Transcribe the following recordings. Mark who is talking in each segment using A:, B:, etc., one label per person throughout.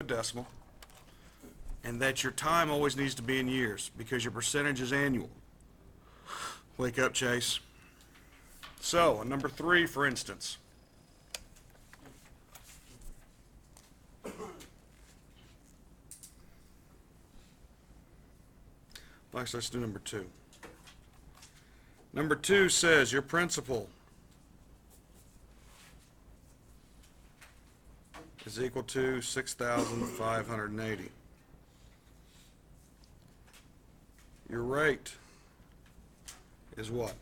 A: a decimal, and that your time always needs to be in years because your percentage is annual. Wake up, Chase. So, number 3, for instance. Well, actually, let's do number 2. Number 2 says your principal is equal to 6,580. Your rate is what?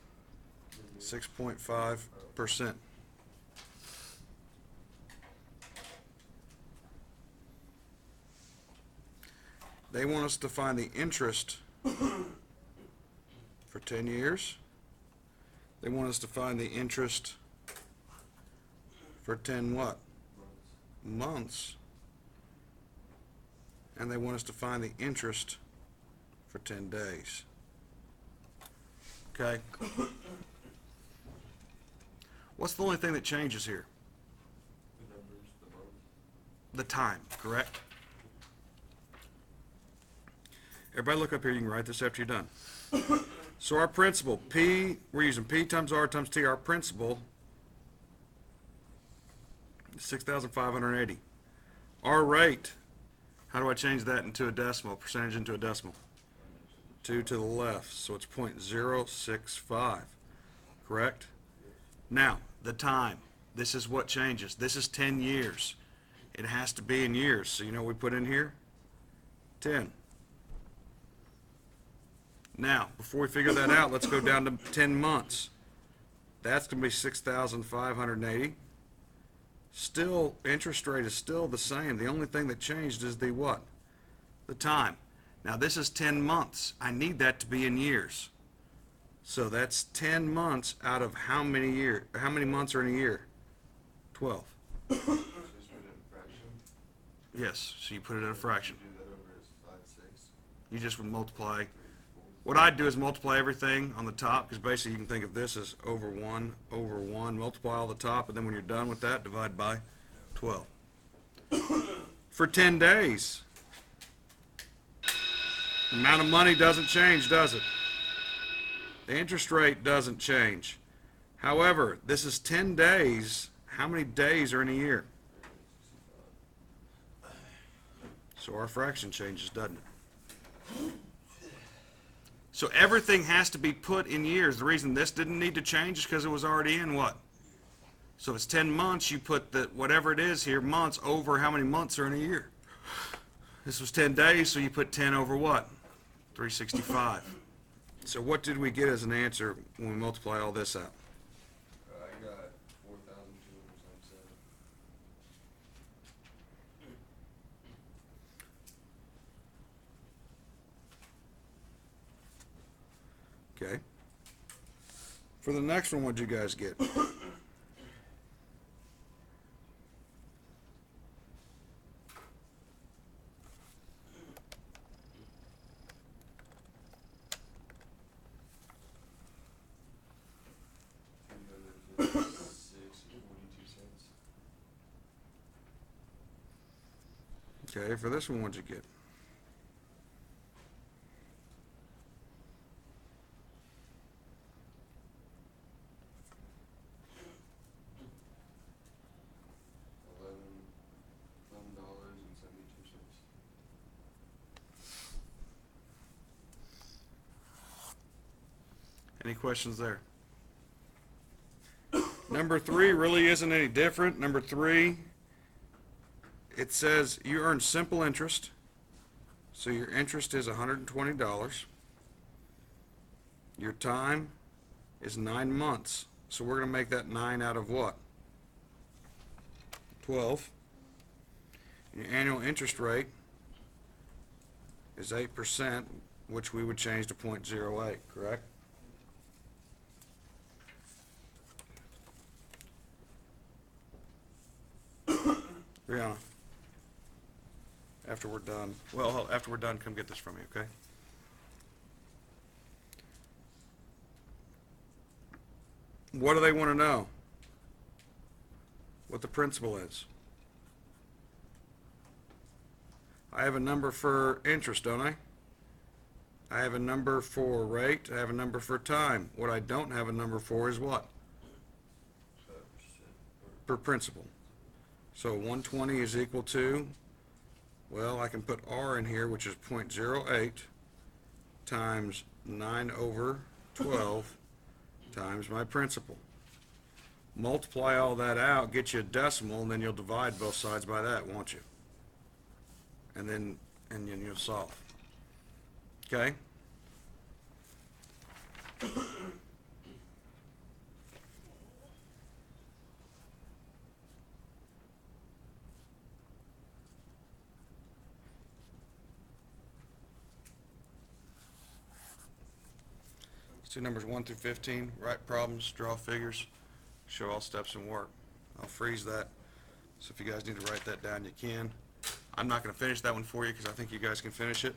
A: 6.5%. They want us to find the interest for 10 years. They want us to find the interest for 10 what? Months. And they want us to find the interest for 10 days. Okay? What's the only thing that changes here? The time, correct? Everybody look up here. You can write this after you're done. So our principal, P, we're using P times R times T. Our principal is 6,580. Our rate, how do I change that into a decimal, percentage into a decimal? 2 to the left, so it's 0.065, correct? Now, the time, this is what changes. This is 10 years. It has to be in years, so you know what we put in here? 10. Now, before we figure that out, let's go down to 10 months. That's going to be 6,580. Still, interest rate is still the same. The only thing that changed is the what? The time. Now, this is 10 months. I need that to be in years. So that's 10 months out of how many years? How many months are in a year? 12. Yes, so you put it in a fraction. You just would multiply. What I'd do is multiply everything on the top, because basically you can think of this as over 1, multiply all the top, and then when you're done with that, divide by 12. For 10 days, the amount of money doesn't change, does it? The interest rate doesn't change. However, this is 10 days. How many days are in a year? So our fraction changes, doesn't it? So everything has to be put in years. The reason this didn't need to change is because it was already in what? So if it's 10 months, you put the whatever it is here, months, over how many months are in a year. This was 10 days, so you put 10 over what? 365. So what did we get as an answer when we multiply all this out?
B: I got 4,277.
A: Okay. For the next one, what'd you guys get? Okay, for this one, what'd you get?
B: $11.72.
A: Any questions there? Number 3 really isn't any different. Number 3, it says you earn simple interest. So your interest is $120. Your time is 9 months. So we're going to make that 9 out of what? 12. Your annual interest rate is 8%, which we would change to 0.08, correct? Brianna, after we're done, well, after we're done, come get this from me, okay? What do they want to know? What the principal is. I have a number for interest, don't I? I have a number for rate, I have a number for time. What I don't have a number for is what?
B: 5%
A: Per principal. So 120 is equal to, well, I can put R in here, which is 0.08 times 9/12 times my principal. Multiply all that out, get you a decimal, and then you'll divide both sides by that, won't you? And then you'll solve. Okay? Let's do numbers 1 through 15. Write problems, draw figures, show all steps and work. I'll freeze that. So if you guys need to write that down, you can. I'm not going to finish that one for you because I think you guys can finish it.